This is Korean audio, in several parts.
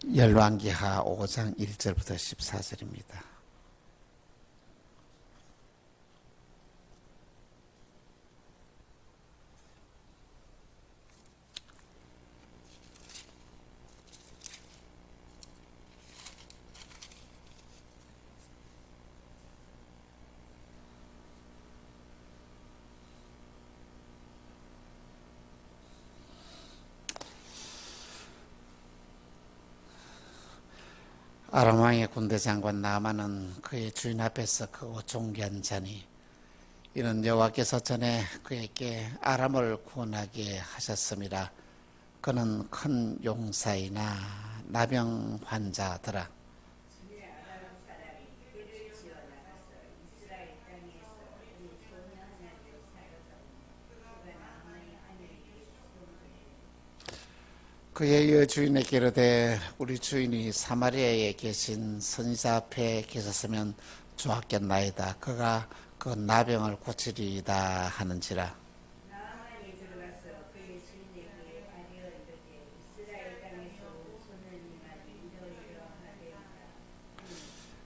열왕기하 5장 1절부터 14절입니다. 아람 왕의 군대 장관 나아만은 그의 주인 앞에서 크고 존귀한 자니 이는 여호와께서 전에 그에게 아람을 구원하게 하셨음이라. 그는 큰 용사이나 나병 환자더라. 그의 여주인에게 이르되 우리 주인이 사마리아에 계신 선지자 앞에 계셨으면 좋았겠나이다. 그가 그 나병을 고치리이다 하는지라.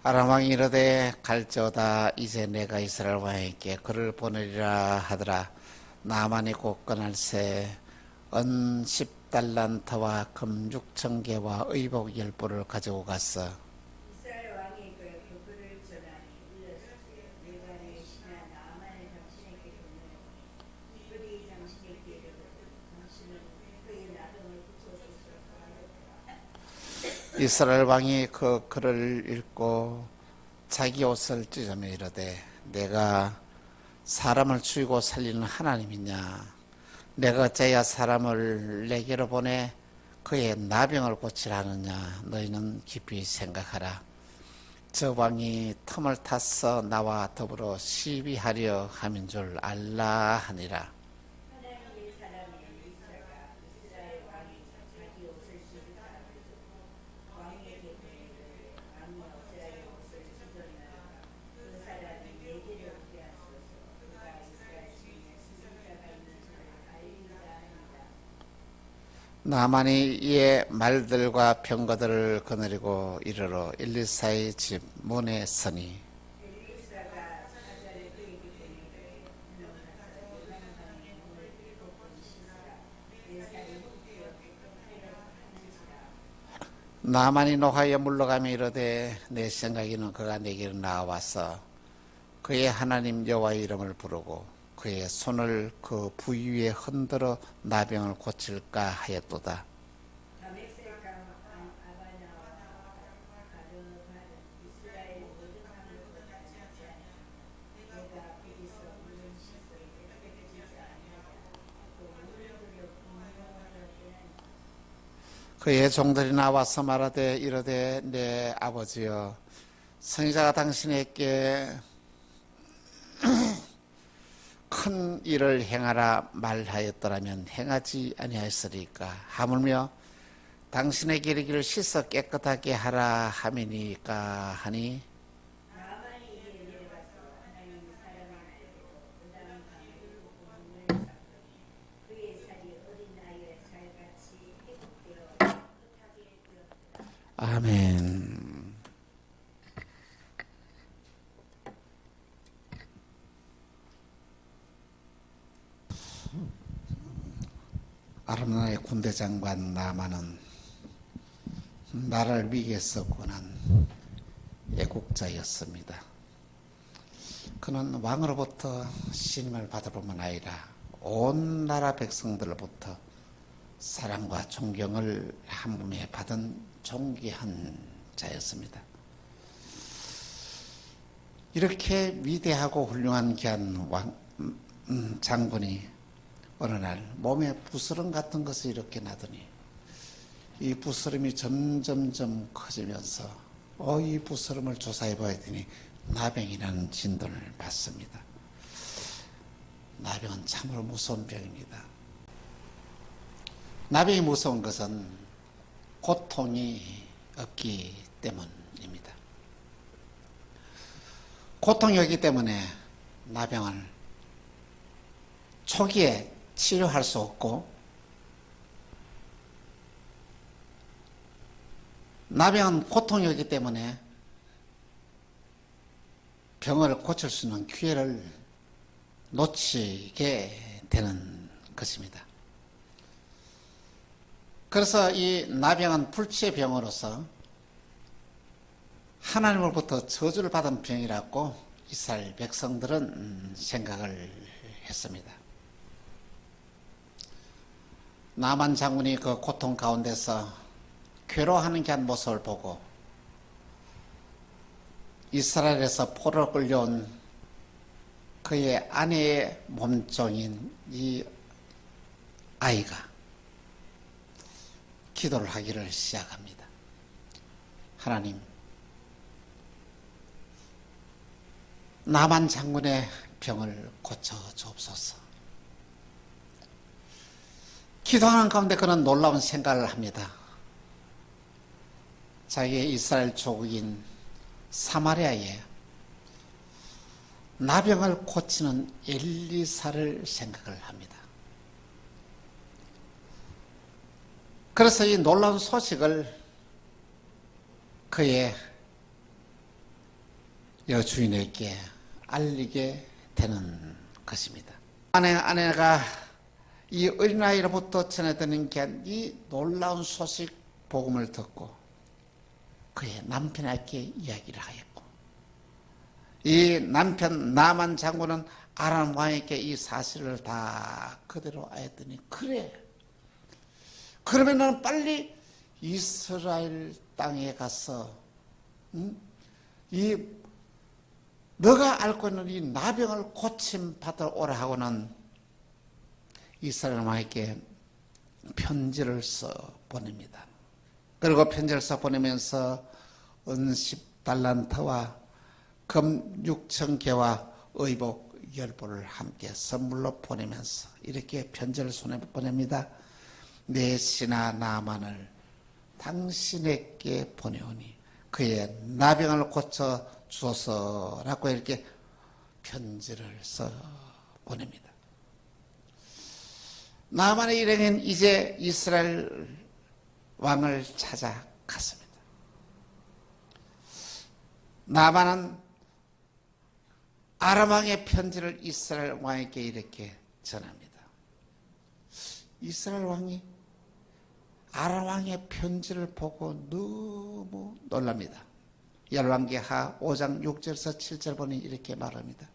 아람 왕이 이르되 갈지어다. 이제 내가 이스라엘 왕에게 그를 보내리라 하더라. 나아만이 곧 끊을새 은 10달란트와 금 6,000개와 의복 10벌을 가지고 갔어. 이스라엘 왕이 그를 전하니 일러주되 내가 내 신하 나아만을 당신에게 보내니 그들이 당신에게 이르거든 당신은 그의 나병을 고쳐주소서 하였더라. 이스라엘 왕이 그 글을 읽고 자기 옷을 찢으며 이르되 내가 사람을 죽이고 살리는 하나님이냐? 내가 어찌하여 사람을 내게로 보내 그의 나병을 고치라 하느냐? 너희는 깊이 생각하라. 저 왕이 틈을 타서 나와 더불어 시비하려 함인 줄 알라 하니라. 하나님의 사람인 이사가 이스라엘 왕이 자기 옷을 찢으라 하고 왕에게 보내되 왕이 어찌하여 옷을 찢었나이까? 그 사람이 내게로 오게 하소서. 그가 이스라엘 중에 스승자가 있는 줄을 알리라 하니라. 나만이 이에 말들과 병거들을 거느리고 이르러 엘리사의 집 문에 서니 엘리사가 사자를 그에게 보내되 너는 가서 요단강의 물을 7번 씻으라. 내 살이 흙되어 깨끗하여 하는지라. 나만이 노하여 물러가며 이르되 내 생각에는 그가 내게로 나와서 그의 하나님 여호와의 이름을 부르고 그의 손을 그 부위 위에 흔들어 나병을 고칠까 하였도다. 다메섹 강 아바나와 가르바는 이스라엘 모든 항구보다 작지 않으며 내가 거기서 물을 씻어 깨끗해지지 아니하냐. 또 물을 들여 분명하라 빼나니 그의 종들이 나와서 말하되 이르되 내 아버지여 선지자가 당신에게 큰 일을 행하라 말하였더라면 행하지 아니하였으리까? 하물며 당신에게 이르기를 씻어 깨끗하게 하라 함이니까 하니 나아만이 이에 내려가서 하나님의 사람을 알고 요단 강을 물을 샀더니 그의 살이 어린 아이의 살같이 회복되어 깨끗하게 되었더라. 아멘. 아람 나라의 군대 장관 나아만은 나라를 위기에서 구원한 애국자였습니다. 그는 왕으로부터 신임을 받을 뿐만 아니라 온 나라 백성들로부터 사랑과 존경을 한 몸에 받은 존귀한 자였습니다. 이렇게 위대하고 훌륭한 귀한 장군이 어느 날 몸에 부스럼 같은 것이 이렇게 나더니 이 부스럼이 점점점 커지면서 이 부스럼을 조사해 봐야 되니 나병이라는 진단을 받습니다. 나병은 참으로 무서운 병입니다. 나병이 무서운 것은 고통이 없기 때문입니다. 고통이 없기 때문에 나병을 초기에 치료할 수 없고 나병은 고통이기 때문에 병을 고칠 수 있는 기회를 놓치게 되는 것입니다. 그래서 이 나병은 불치의 병으로서 하나님으로부터 저주를 받은 병이라고 이스라엘 백성들은 생각을 했습니다. 나만 장군이 그 고통 가운데서 괴로워하는 게 한 모습을 보고 이스라엘에서 포로로 끌려온 그의 아내의 몸종인 이 아이가 기도를 하기를 시작합니다. 하나님, 나만 장군의 병을 고쳐 주옵소서. 기도하는 가운데 그는 놀라운 생각을 합니다. 자기의 이스라엘 조국인 사마리아에 나병을 고치는 엘리사를 생각을 합니다. 그래서 이 놀라운 소식을 그의 여주인에게 알리게 되는 것입니다. 아내가 이 어린아이로부터 전해드는 게 이 놀라운 소식 복음을 듣고 그의 남편에게 이야기를 하였고, 이 남편 나만 장군은 아람 왕에게 이 사실을 다 그대로 하였더니, 그래, 그러면은 빨리 이스라엘 땅에 가서 이 너가 앓고 있는 이 나병을 고침 받아 오라 하고는 이스라엘 왕에게 편지를 써 보냅니다. 그리고 편지를 써 보내면서 은 10달란트와 금 6,000개와 의복 10벌을 함께 선물로 보내면서 이렇게 편지를 보냅니다. 내 신하 나만을 당신에게 보내오니 그의 나병을 고쳐 주소서라고 이렇게 편지를 써 보냅니다. 나만의 일행은 이제 이스라엘 왕을 찾아갔습니다. 나만은 아람 왕의 편지를 이스라엘 왕에게 이렇게 전합니다. 이스라엘 왕이 아람 왕의 편지를 보고 너무 놀랍니다. 열왕기하 5장 6절에서 7절 보니 이렇게 말합니다.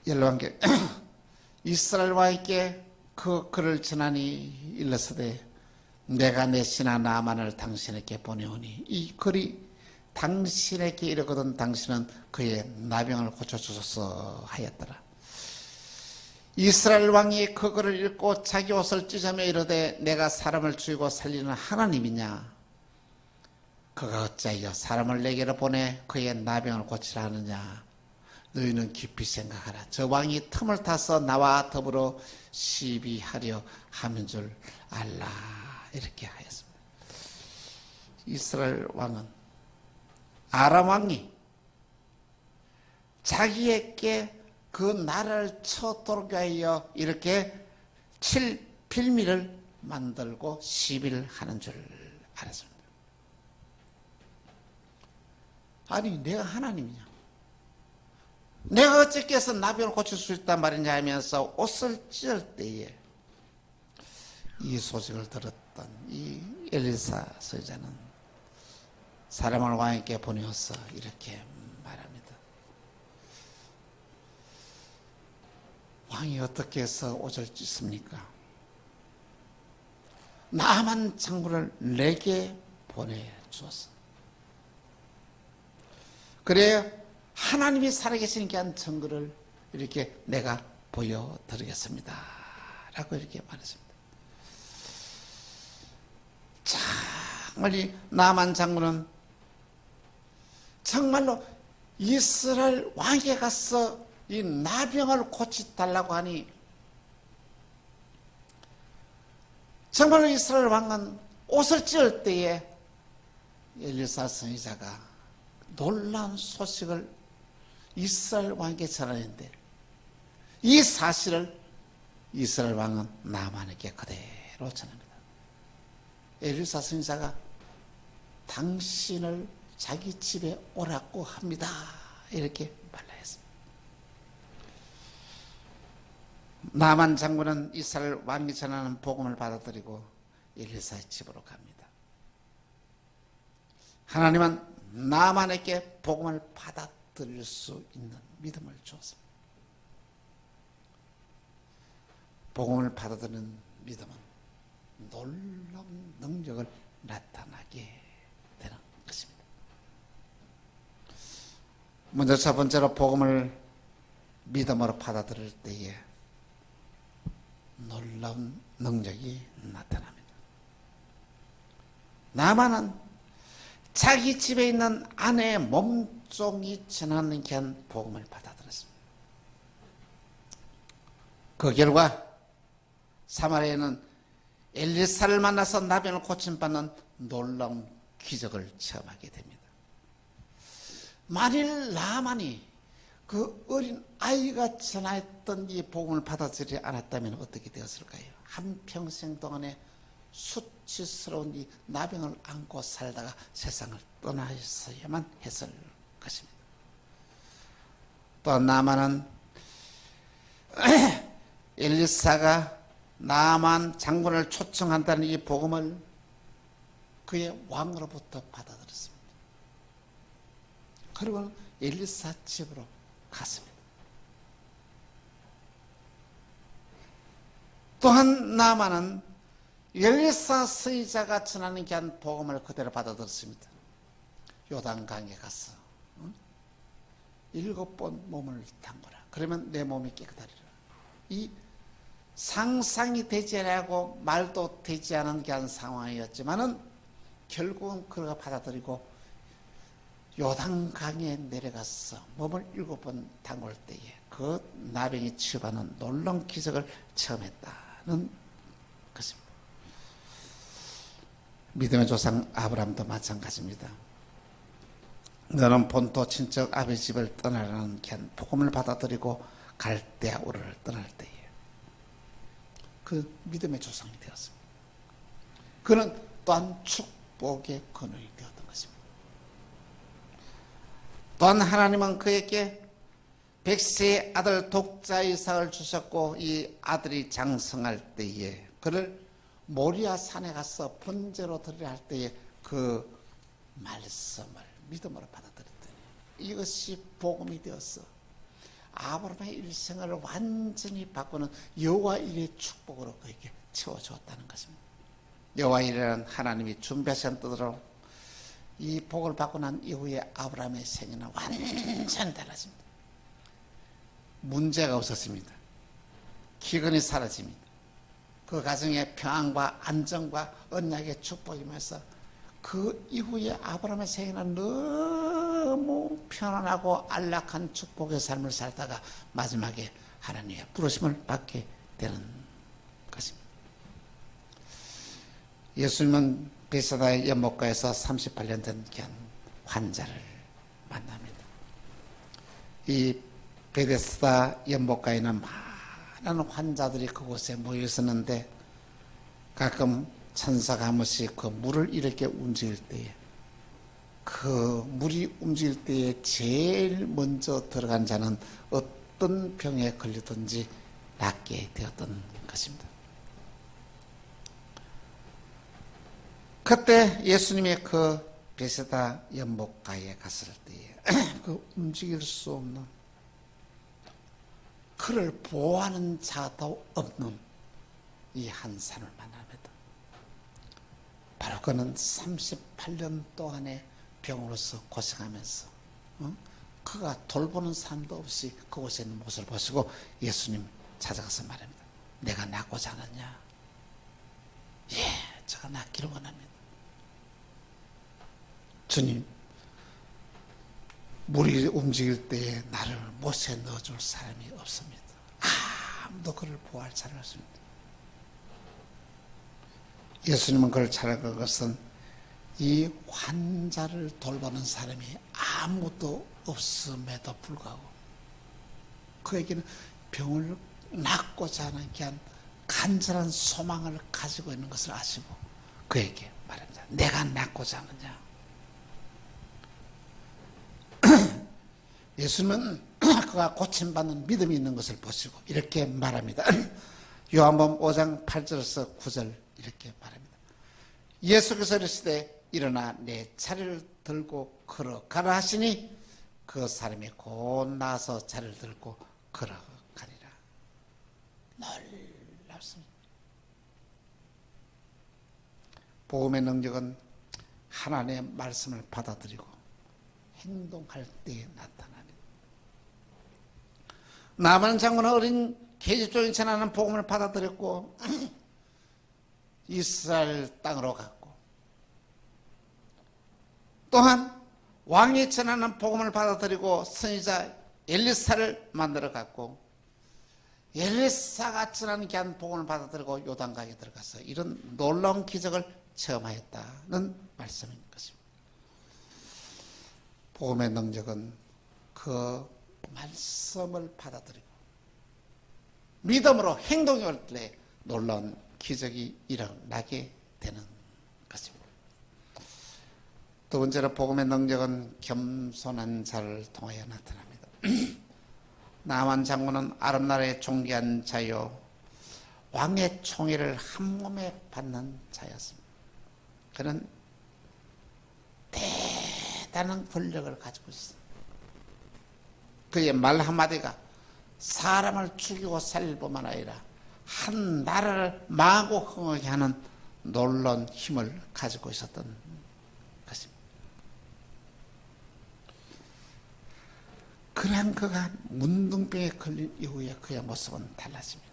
열왕기 이스라엘 왕에게 그 글을 전하니 일러서되 내가 내 신하 나만을 당신에게 보내오니 이 글이 당신에게 이르거든 당신은 그의 나병을 고쳐주소서 하였더라. 이스라엘 왕이 그 글을 읽고 자기 옷을 찢으며 이르되 내가 사람을 죽이고 살리는 하나님이냐? 그가 어찌하여 사람을 내게로 보내 그의 나병을 고치라 하느냐? 너희는 깊이 생각하라. 저 왕이 틈을 타서 나와 더불어 시비하려 하는 줄 알라. 이렇게 하였습니다. 이스라엘 왕은 아람 왕이 자기에게 그 나라를 쳐돌게 하여 이렇게 칠 빌미를 만들고 시비를 하는 줄 알았습니다. 아니 내가 하나님이냐? 내가 어떻게 해서 나병을 고칠 수 있단 말이냐 하면서 옷을 찢을 때에 이 소식을 들었던 이 엘리사 선지자는 사람을 왕에게 보내어서 이렇게 말합니다. 왕이 어떻게 해서 옷을 찢습니까? 나만 장군을 내게 보내주었어. 그래 하나님이 살아계시는 한 증거를 이렇게 내가 보여드리겠습니다. 라고 이렇게 말했습니다. 정말 이 나만 장군은 정말로 이스라엘 왕에게 가서 이 나병을 고치달라고 하니 정말로 이스라엘 왕은 옷을 찢을 때에 엘리사 선지자가 놀라운 소식을 이스라엘 왕에게 전하는데 이 사실을 이스라엘 왕은 나만에게 그대로 전합니다. 엘리사 선지자가 당신을 자기 집에 오라고 합니다. 이렇게 말하였습니다. 나만 장군은 이스라엘 왕이 전하는 복음을 받아들이고 엘리사의 집으로 갑니다. 하나님은 나만에게 복음을 받아들일 수 있는 믿음을 주었습니다. 복음을 받아들이는 믿음은 놀라운 능력을 나타나게 되는 것입니다. 먼저 첫 번째로 복음을 믿음으로 받아들일 때에 놀라운 능력이 나타납니다. 나만은 자기 집에 있는 아내의 몸종이 지나는 겐 복음을 받아들였습니다. 그 결과 사마리아에는 엘리사를 만나서 나병을 고침받는 놀라운 기적을 체험하게 됩니다. 만일 나만이 그 어린 아이가 전하였던 이 복음을 받아들이지 않았다면 어떻게 되었을까요? 한평생 동안에 수치스러운 이 나병을 안고 살다가 세상을 떠나서야만 했을 것입니다. 또 나만은 엘리사가 나만 장군을 초청한다는 이 복음을 그의 왕으로부터 받아들였습니다. 그리고 엘리사 집으로 갔습니다. 또한 나만은 엘리사 선지자가 전하는 귀한 복음을 그대로 받아들였습니다. 요단강에 가서 7번 몸을 담그라. 그러면 내 몸이 깨끗하리라. 이 상상이 되지 않고 말도 되지 않은 귀한 상황이었지만은 결국은 그가 받아들이고 요단강에 내려가서 몸을 7번 담글 때에 그 나병이 치유받는 놀라운 기적을 체험했다는 것입니다. 믿음의 조상 아브라함도 마찬가지입니다. 너는 본토 친척 아버지 집을 떠나라는 복음을 받아들이고 갈대아 우르를 떠날 때에 그 믿음의 조상이 되었습니다. 그는 또한 축복의 근원이 되었던 것입니다. 또한 하나님은 그에게 백세의 아들 독자 이삭을 주셨고 이 아들이 장성할 때에 그를 모리아 산에 가서 번제로 드리려 할 때에 그 말씀을 믿음으로 받아들였더니 이것이 복음이 되어서 아브라함의 일생을 완전히 바꾸는 여호와 일의 축복으로 그에게 채워주었다는 것입니다. 여호와 일은 하나님이 준비하신 뜻으로 이 복을 받고 난 이후에 아브라함의 생애는 완전히 달라집니다. 문제가 없었습니다. 기근이 사라집니다. 그 가정에 평안과 안정과 언약의 축복이면서 그 이후에 아브라함의 생애는 너무 편안하고 안락한 축복의 삶을 살다가 마지막에 하나님의 부르심을 받게 되는 것입니다. 예수님은 베세다의 연못가에서 38년 전 환자를 만납니다. 이 베데스다 연못가에는 많은 환자들이 그곳에 모여 있었는데 가끔 천사가 한 번씩 그 물을 이렇게 움직일 때에 그 물이 움직일 때에 제일 먼저 들어간 자는 어떤 병에 걸리든지 낫게 되었던 것입니다. 그때 예수님이 그 베세다 연못가에 갔을 때에 그 움직일 수 없는 그를 보호하는 자도 없는 이 한 사람을 만납니다. 바로 그는 38년 동안의 병으로서 고생하면서 그가 돌보는 사람도 없이 그곳에 있는 모습을 보시고 예수님 찾아가서 말합니다. 내가 낫고자 하느냐? 예, 제가 낫기를 원합니다. 주님, 물이 움직일 때에 나를 못에 넣어줄 사람이 없습니다. 아무도 그를 보호할 사람이 없습니다. 예수님은 그를 찾아간 것은 이 환자를 돌보는 사람이 아무도 없음에도 불구하고 그에게는 병을 낳고자 하는 그한 간절한 소망을 가지고 있는 것을 아시고 그에게 말합니다. 내가 낳고자 하느냐. 예수님은 그가 고침받는 믿음이 있는 것을 보시고 이렇게 말합니다. 요한복음 5장 8절에서 9절 이렇게 말합니다. 예수께서 이르시되 일어나 내 자리를 들고 걸어가라 하시니 그 사람이 곧 나서 자리를 들고 걸어가니라. 놀랍습니다. 복음의 능력은 하나님의 말씀을 받아들이고 행동할 때에 나타납니다. 나만 장군은 어린 계집종이 전하는 복음을 받아들였고 이스라엘 땅으로 갔고, 또한 왕이 전하는 복음을 받아들이고 선지자 엘리사를 만들어 갔고, 엘리사가 전하는 귀한 복음을 받아들이고 요단강에 들어가서 이런 놀라운 기적을 체험하였다는 말씀인 것입니다. 복음의 능력은 그 말씀을 받아들이고 믿음으로 행동이 올 때 놀라운 기적이 일어나게 되는 것입니다. 두 번째로 복음의 능력은 겸손한 자를 통하여 나타납니다. 나만 장군은 아람 나라의 존귀한 자요 왕의 총애를 한 몸에 받는 자였습니다. 그는 대단한 권력을 가지고 있습니다. 그의 말 한마디가 사람을 죽이고 살릴 뿐만 아니라 한 나라를 망하고 흥하게 하는 놀라운 힘을 가지고 있었던 것입니다. 그러한 그가 문둥병에 걸린 이후에 그의 모습은 달라집니다.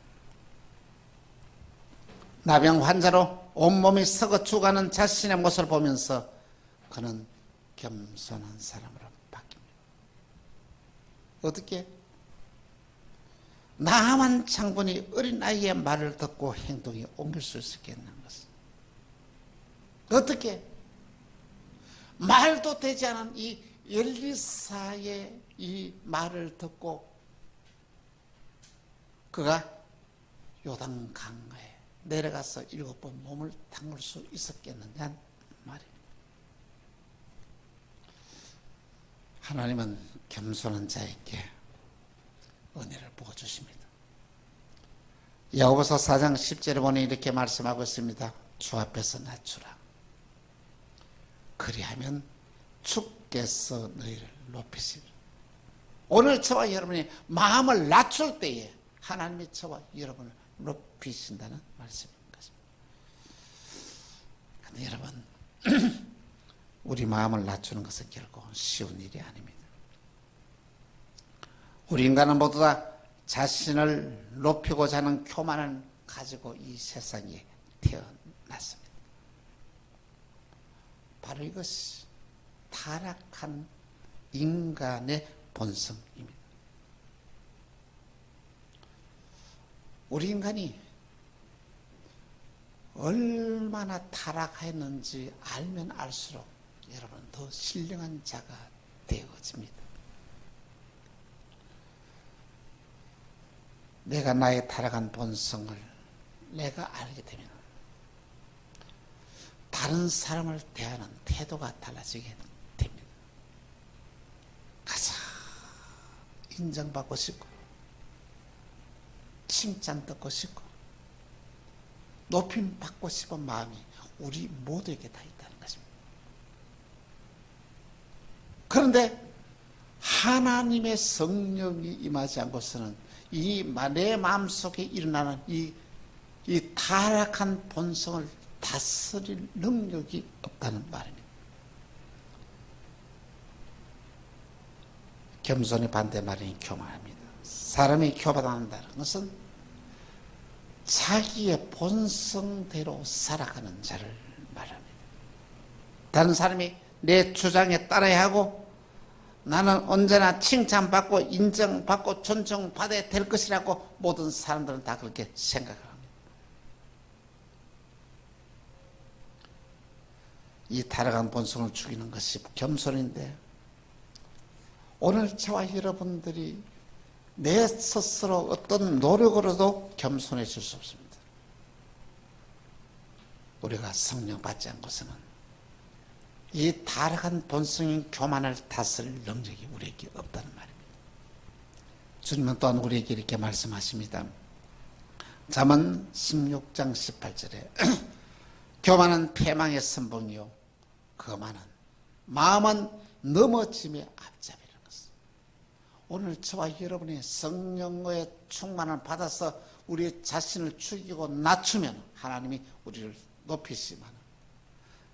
나병 환자로 온몸이 썩어 죽어가는 자신의 모습을 보면서 그는 겸손한 사람으로 바뀝니다. 어떻게? 나만 장군이 어린아이의 말을 듣고 행동이 옮길 수 있었겠는 것은 어떻게? 말도 되지 않은 이 엘리사의 이 말을 듣고 그가 요단 강가에 내려가서 7번 몸을 담글 수 있었겠느냐 말입니다. 하나님은 겸손한 자에게 은혜를 부어주십니다. 야고보서 4장 10절에 보니 이렇게 말씀하고 있습니다. 주 앞에서 낮추라. 그리하면 주께서 너희를 높이시리라. 오늘 저와 여러분이 마음을 낮출 때에 하나님이 저와 여러분을 높이신다는 말씀인 것입니다. 그런데 여러분, 우리 마음을 낮추는 것은 결코 쉬운 일이 아닙니다. 우리 인간은 모두 다 자신을 높이고자 하는 교만을 가지고 이 세상에 태어났습니다. 바로 이것이 타락한 인간의 본성입니다. 우리 인간이 얼마나 타락했는지 알면 알수록 여러분 더 신령한 자가 되어집니다. 내가 나의 타락한 본성을 내가 알게 되면 다른 사람을 대하는 태도가 달라지게 됩니다. 가서 인정받고 싶고 칭찬 듣고 싶고 높임 받고 싶은 마음이 우리 모두에게 다 있다는 것입니다. 그런데 하나님의 성령이 임하지 않고서는 내 마음속에 일어나는 이 타락한 본성을 다스릴 능력이 없다는 말입니다. 겸손의 반대말이 교만입니다. 사람이 교만한다는 것은 자기의 본성대로 살아가는 자를 말합니다. 다른 사람이 내 주장에 따라야 하고 나는 언제나 칭찬받고 인정받고 존중받아야 될 것이라고 모든 사람들은 다 그렇게 생각합니다. 이 타락한 본성을 죽이는 것이 겸손인데 오늘 저와 여러분들이 내 스스로 어떤 노력으로도 겸손해질 수 없습니다. 우리가 성령 받지 않고서는 이 타락한 본성인 교만을 다스릴 능력이 우리에게 없다는 말입니다. 주님은 또한 우리에게 이렇게 말씀하십니다. 잠언 16장 18절에 교만은 패망의 선봉이요 거만은 마음은 넘어짐의 앞잡이라는 것입니다. 오늘 저와 여러분이 성령의 충만을 받아서 우리 자신을 죽이고 낮추면 하나님이 우리를 높이시지만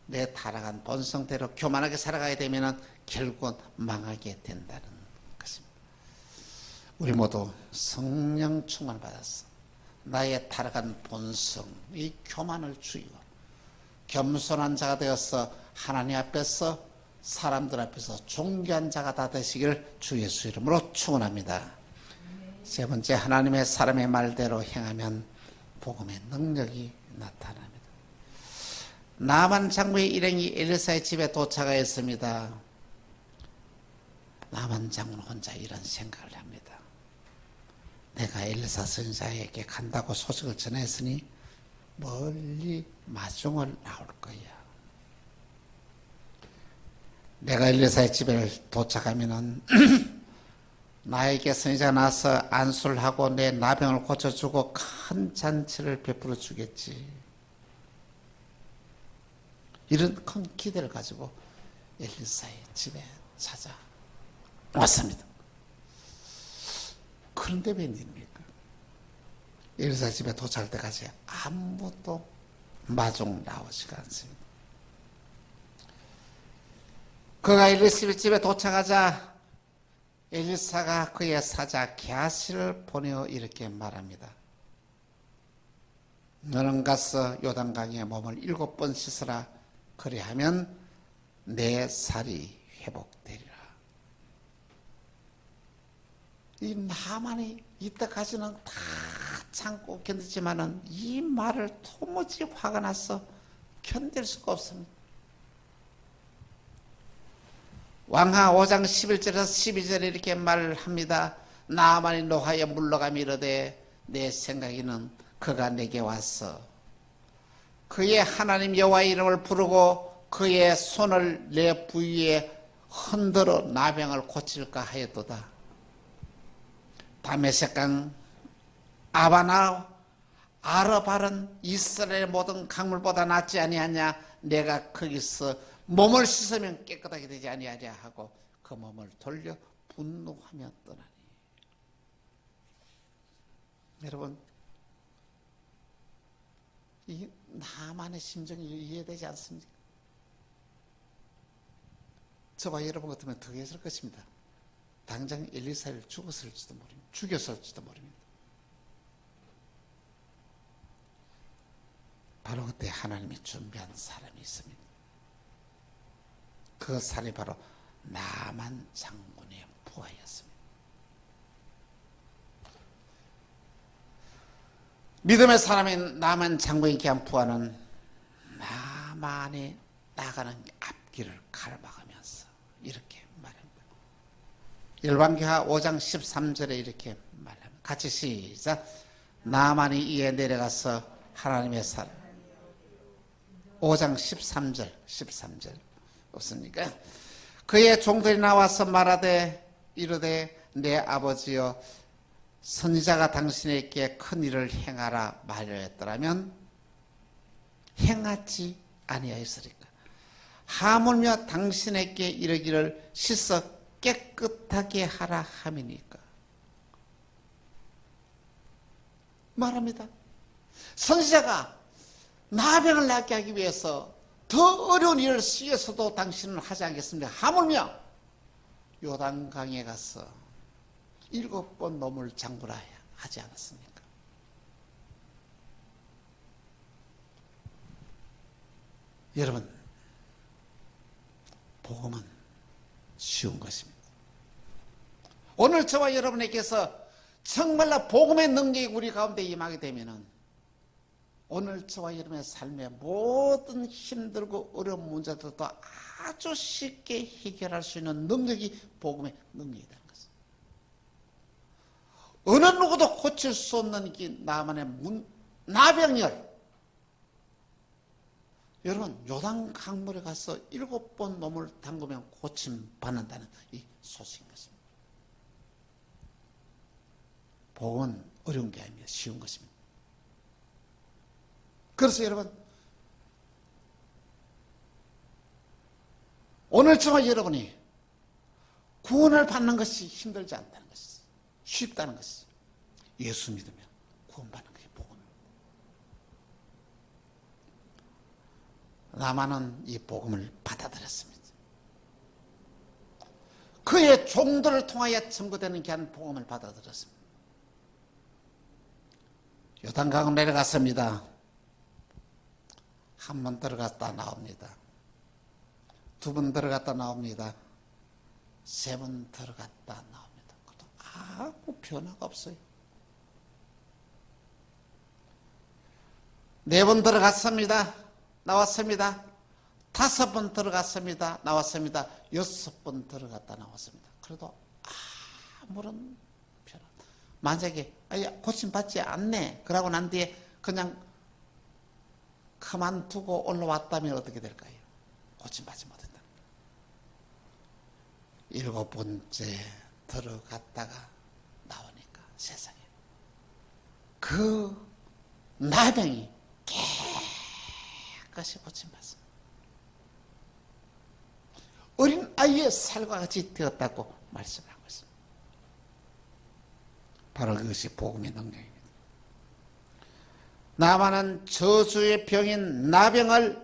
내 타락한 본성대로 교만하게 살아가게 되면 결국은 망하게 된다는 것입니다. 우리 모두 성령 충만을 받아서 나의 타락한 본성, 이 교만을 죽이고 겸손한 자가 되어서 하나님 앞에서 사람들 앞에서 존귀한 자가 다 되시기를 주 예수 이름으로 축원합니다. 세 번째, 하나님의 사람의 말대로 행하면 복음의 능력이 나타납니다. 나만 장군의 일행이 엘리사의 집에 도착하였습니다. 나만 장군 혼자 이런 생각을 합니다. 내가 엘리사 선지자에게 간다고 소식을 전했으니 멀리 마중을 나올 거야. 내가 엘리사의 집에 도착하면은 나에게 선지자가 나서 안수를 하고 내 나병을 고쳐주고 큰 잔치를 베풀어 주겠지. 이런 큰 기대를 가지고 엘리사의 집에 찾아왔습니다. 그런데 웬일입니까? 엘리사 집에 도착할 때까지 아무도 마중 나오지가 않습니다. 그가 엘리사 집에 도착하자 엘리사가 그의 사자 게하시를 보내어 이렇게 말합니다. 너는 가서 요단강에 몸을 7번 씻으라. 그리하면 내 살이 회복되리라. 이 나만이 이때까지는 다 참고 견디지만은 이 말을 도무지 화가 나서 견딜 수가 없습니다. 왕하 5장 11절에서 12절에 이렇게 말을 합니다. 나만이 노하에 물러가며 이르되 내 생각에는 그가 내게 와서 그의 하나님 여호와의 이름을 부르고 그의 손을 내 부위에 흔들어 나병을 고칠까 하였도다. 다메섹강 아바나 아르발은 이스라엘의 모든 강물보다 낫지 아니하냐. 내가 거기서 몸을 씻으면 깨끗하게 되지 아니하랴 하고 그 몸을 돌려 분노하며 떠나니. 여러분, 이 나만의 심정이 이해되지 않습니까? 저와 여러분 같으면 더 했을 것입니다. 당장 엘리사를 죽였을지도 모릅니다. 바로 그때 하나님이 준비한 사람이 있습니다. 그 사람이 바로 나만 장군의 부하였습니다. 믿음의 사람인 나만 장군의 귀한 부하는 나만이 나가는 앞길을 가로막으면서 이렇게 말합니다. 열방기하 5장 13절에 이렇게 말합니다. 같이 시작. 나만이 이에 내려가서 하나님의 사람. 5장 13절 없습니까? 그의 종들이 나와서 말하되 이르되 내 아버지여 선지자가 당신에게 큰 일을 행하라 말하였더라면 행하지 아니하였으리까. 하물며 당신에게 이르기를 씻어 깨끗하게 하라 함이니까. 말합니다. 선지자가 나병을 낫게 하기 위해서 더 어려운 일을 쓰여서도 당신은 하지 않겠습니다. 하물며 요단강에 가서 7번 몸을 잠그라 하지 않았습니까? 여러분, 복음은 쉬운 것입니다. 오늘 저와 여러분에게서 정말로 복음의 능력이 우리 가운데 임하게 되면은 오늘 저와 여러분의 삶의 모든 힘들고 어려운 문제들도 아주 쉽게 해결할 수 있는 능력이 복음의 능력이라는 것입니다. 어느 누구도 고칠 수 없는 이 나만의 나병열. 여러분, 요단 강물에 가서 7번 몸을 담그면 고침 받는다는 이 소식인 것입니다. 복음은 어려운 게 아닙니다. 쉬운 것입니다. 그래서 여러분, 오늘 저와 여러분이 구원을 받는 것이 힘들지 않다는 것이 쉽다는 것이 예수 믿으면 구원받는 것이 복음입니다. 나만은 이 복음을 받아들였습니다. 그의 종들을 통하여 증거되는 귀한 복음을 받아들였습니다. 요단강을 내려갔습니다. 한 번 들어갔다 나옵니다. 2번 들어갔다 나옵니다. 3번 들어갔다 나옵니다. 그것도 아무 변화가 없어요. 4번 들어갔습니다. 나왔습니다. 5번 들어갔습니다. 나왔습니다. 6번 들어갔다 나왔습니다. 그래도 아무런 변화. 만약에 고침받지 않네 그러고 난 뒤에 그냥 그만두고 올라왔다면 어떻게 될까요? 고침받지 못했다. 7번째 들어갔다가 나오니까 세상에 그 나병이 깨끗이 고침받습니다. 어린 아이의 살과 같이 되었다고 말씀하고 있습니다. 바로 그것이 복음의 능력입니다. 나만은 저주의 병인 나병을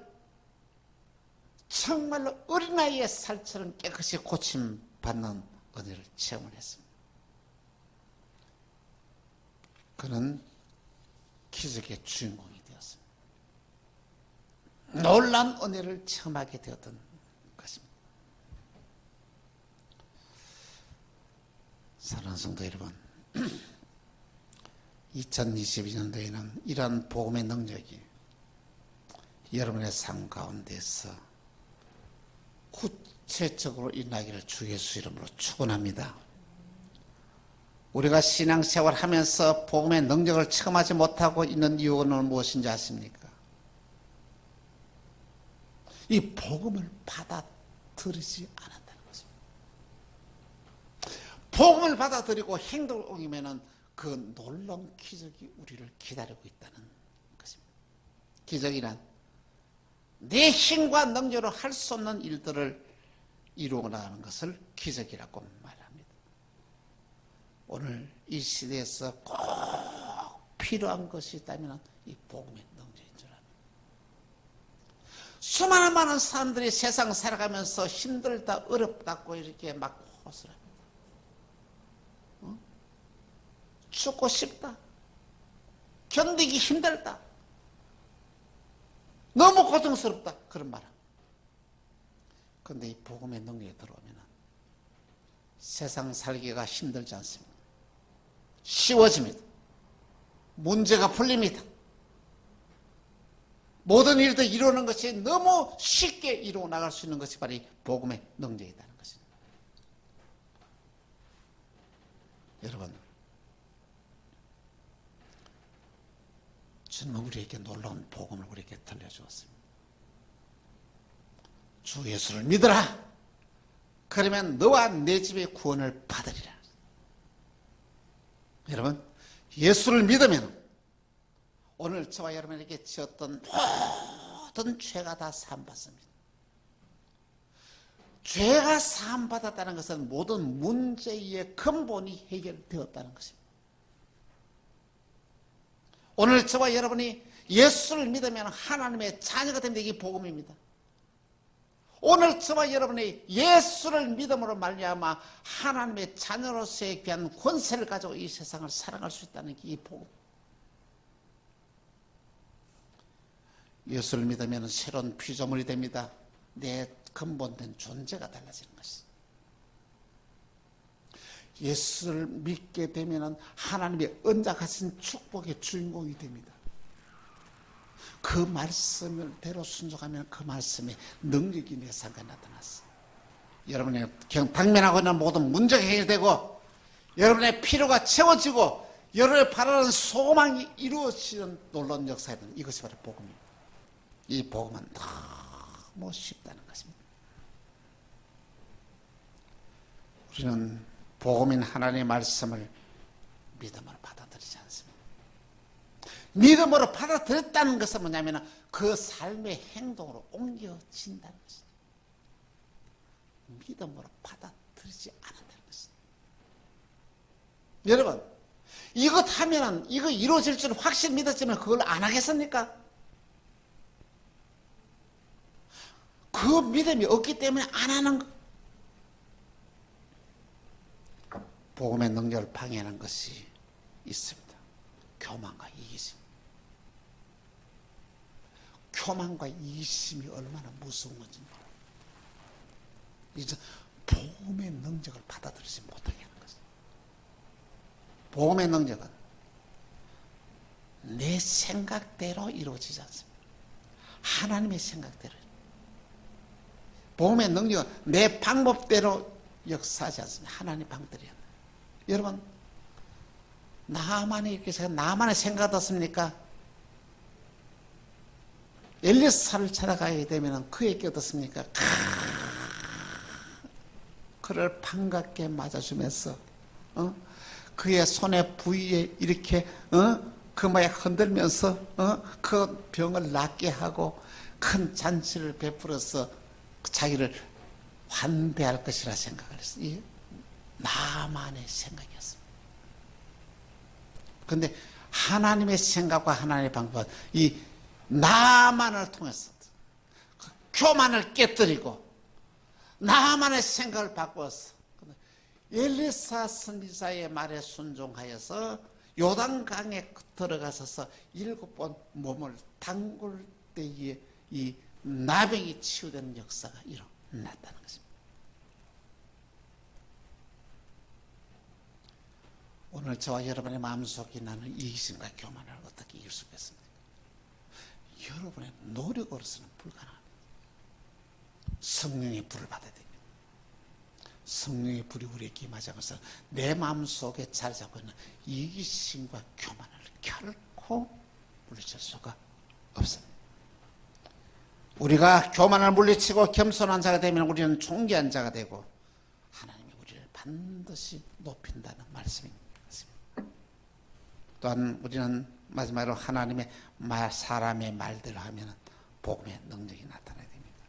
정말로 어린아이의 살처럼 깨끗이 고침받는 은혜를 체험을 했습니다. 그는 기적의 주인공이 되었습니다. 놀란 은혜를 체험하게 되었던 것입니다. 사랑하는 성도 여러분, 2022년도에는 이러한 복음의 능력이 여러분의 삶 가운데서 구체적으로 일어나기를 주 예수 이름으로 축원합니다. 우리가 신앙생활 하면서 복음의 능력을 체험하지 못하고 있는 이유는 무엇인지 아십니까? 이 복음을 받아들이지 않았다는 것입니다. 복음을 받아들이고 행동을 옮기면은 그 놀라운 기적이 우리를 기다리고 있다는 것입니다. 기적이란 내 힘과 능력으로 할 수 없는 일들을 이루어 나가는 것을 기적이라고 말합니다. 오늘 이 시대에서 꼭 필요한 것이 있다면 이 복음의 능력인 줄 압니다. 수많은 많은 사람들이 세상 살아가면서 힘들다 어렵다고 이렇게 막 호소합니다. 죽고 싶다. 견디기 힘들다. 너무 고통스럽다. 그런 말합니다. 그런데 이 복음의 능력이 들어오면 세상 살기가 힘들지 않습니다. 쉬워집니다. 문제가 풀립니다. 모든 일도 이루는 것이 너무 쉽게 이루어 나갈 수 있는 것이 바로 이 복음의 능력이라는 것입니다. 여러분, 주님은 우리에게 놀라운 복음을 우리에게 들려주었습니다. 주 예수를 믿으라. 그러면 너와 내 집의 구원을 받으리라. 여러분, 예수를 믿으면 오늘 저와 여러분에게 지었던 모든 죄가 다 사함받습니다. 죄가 사함받았다는 것은 모든 문제의 근본이 해결되었다는 것입니다. 오늘 저와 여러분이 예수를 믿으면 하나님의 자녀가 됩니다. 이게 복음입니다. 오늘 저와 여러분이 예수를 믿음으로 말미암아 하나님의 자녀로서의 귀한 권세를 가지고 이 세상을 살아갈 수 있다는 게 이 복음. 예수를 믿으면 새로운 피조물이 됩니다. 내 근본된 존재가 달라지는 것이죠. 예수를 믿게 되면 하나님의 언약하신 축복의 주인공이 됩니다. 그 말씀대로 순종하면 그 말씀의 능력이 내 삶에 나타났어요. 여러분의 당면하고 있는 모든 문제가 해결되고 여러분의 필요가 채워지고 여러분의 바라는 소망이 이루어지는 놀라운 역사는 이것이 바로 복음입니다. 이 복음은 너무 쉽다는 것입니다. 우리는 복음인 하나님의 말씀을 믿음으로 받아들이지 않습니다. 믿음으로 받아들였다는 것은 뭐냐면 그 삶의 행동으로 옮겨진다는 것입니다. 믿음으로 받아들이지 않는다는 것입니다. 여러분, 이것 하면은 이거 이루어질 줄 확실히 믿었지만 그걸 안 하겠습니까? 그 믿음이 없기 때문에 안 하는 거. 복음의 능력을 방해하는 것이 있습니다. 교만과 이기심. 교만과 이기심이 얼마나 무서운 건지 몰라요. 이제 복음의 능력을 받아들이지 못하게 하는 것입니다. 복음의 능력은 내 생각대로 이루어지지 않습니다. 하나님의 생각대로. 복음의 능력은 내 방법대로 역사하지 않습니다. 하나님의 방법대로. 여러분, 나만이 이렇게 나만의 생각 어떻습니까? 엘리사를 찾아가게 되면 그에게 어떻습니까? 그를 반갑게 맞아주면서 그의 손의 부위에 이렇게 그 모에 흔들면서 그 병을 낫게 하고 큰 잔치를 베풀어서 자기를 환대할 것이라 생각을 했어요. 나만의 생각이었습니다. 그런데 하나님의 생각과 하나님의 방법은 이 나만을 통해서 그 교만을 깨뜨리고 나만의 생각을 바꾸었어. 엘리사 선지자의 말에 순종하여서 요단강에 들어가서 7번 몸을 담글 때에 이 나병이 치유되는 역사가 일어났다는 것입니다. 오늘 저와 여러분의 마음속에 나는 이기심과 교만을 어떻게 이길 수 있겠습니까? 여러분의 노력으로서는 불가능합니다. 성령의 불을 받아야 됩니다. 성령의 불이 우리에게 임하자면서 내 마음속에 자리 잡고 있는 이기심과 교만을 결코 물리칠 수가 없습니다. 우리가 교만을 물리치고 겸손한 자가 되면 우리는 존귀한 자가 되고 하나님이 우리를 반드시 높인다는 말씀입니다. 또한 우리는 마지막으로 하나님의 말, 사람의 말대로 하면 복음의 능력이 나타나야 됩니다.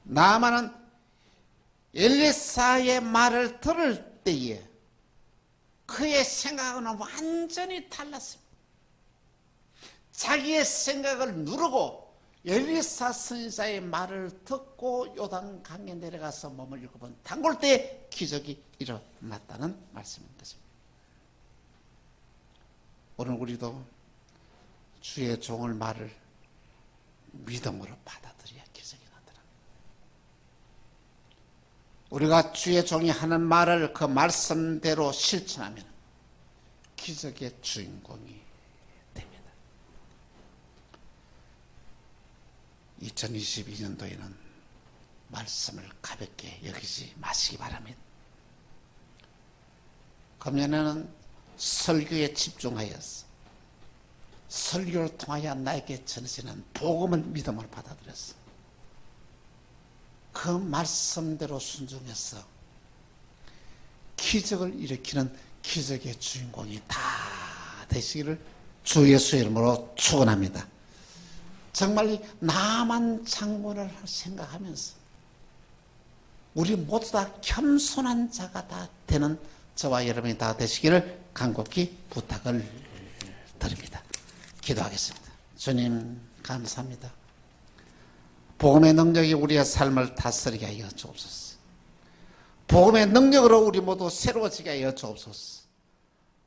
나아만은 엘리사의 말을 들을 때에 그의 생각은 완전히 달랐습니다. 자기의 생각을 누르고 엘리사 선지자의 말을 듣고 요단강에 내려가서 몸을 7번 담글 때 기적이 일어났다는 말씀인 것입니다. 오늘 우리도 주의 종을 말을 믿음으로 받아들여야 기적이 나타납니다. 우리가 주의 종이 하는 말을 그 말씀대로 실천하면 기적의 주인공이 됩니다. 2022년도에는 말씀을 가볍게 여기지 마시기 바랍니다. 금년에는 설교에 집중하여서 설교를 통하여 나에게 전해지는 복음을 믿음으로 받아들였어. 그 말씀대로 순종해서 기적을 일으키는 기적의 주인공이 다 되시기를 주 예수의 이름으로 축원합니다. 정말 나만 장군을 생각하면서 우리 모두 다 겸손한 자가 다 되는 저와 여러분이 다 되시기를 간곡히 부탁을 드립니다. 기도하겠습니다. 주님 감사합니다. 복음의 능력이 우리의 삶을 다스리게 하여 주옵소서. 복음의 능력으로 우리 모두 새로워지게 하여 주옵소서.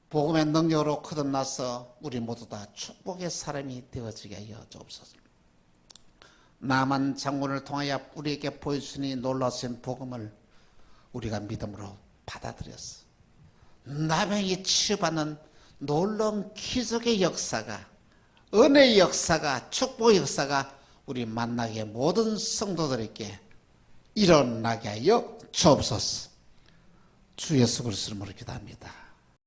복음의 능력으로 거듭나서 우리 모두 다 축복의 사람이 되어지게 하여 주옵소서. 나만 장군을 통하여 우리에게 보여주니 놀라신 복음을 우리가 믿음으로 받아들였어. 나병이 치유받는 놀라운 기적의 역사가, 은혜의 역사가, 축복의 역사가 우리 만나게 모든 성도들에게 일어나게 하여 주옵소서. 주 예수 그리스도로 기도합니다.